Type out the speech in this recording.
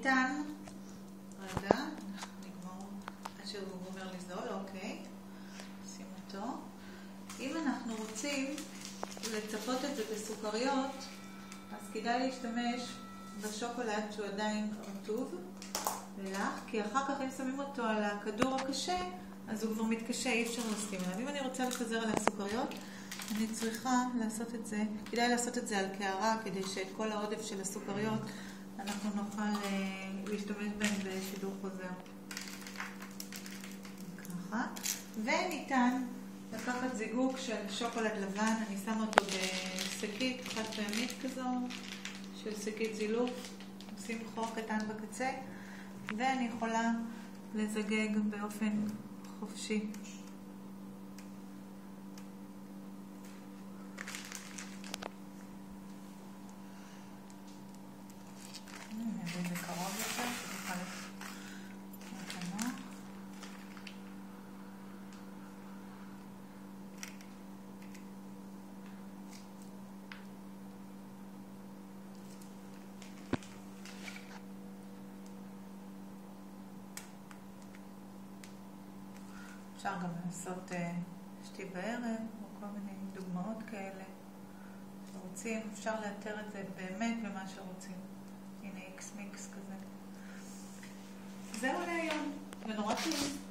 ניתן, רגע, נגמור עד שהוא אומר לזול, אוקיי, שים אותו. אם אנחנו רוצים לצפות את זה בסוכריות, אז כדאי להשתמש בשוקולד שהוא עדיין רטוב ולח, כי אחר כך אם שמים אותו על הכדור הקשה, אז הוא כבר מתקשה, אי אפשר לשים עליו. אם אני רוצה לפזר עליו סוכריות, אני צריכה לעשות את זה, כדאי לעשות את זה על קערה, כדי שאת כל העודף של הסוכריות אנחנו נוכל להשתמש בהם בשידור חוזר. ככה. וניתן לקחת זיגוק של שוקולד לבן, אני שמה אותו בשקית חד פעמית כזו, של שקית זילוף, עושים חור קטן בקצה, ואני יכולה לזגג באופן חופשי. נביא את זה קרוב יותר, שתוכל לתמוך. אפשר גם לעשות שתי בערב או כל מיני דוגמאות כאלה שרוצים, אפשר לאתר את זה באמת במה שרוצים. הנה איקס מיקס כזה. זהו להיום, ונורא טעים.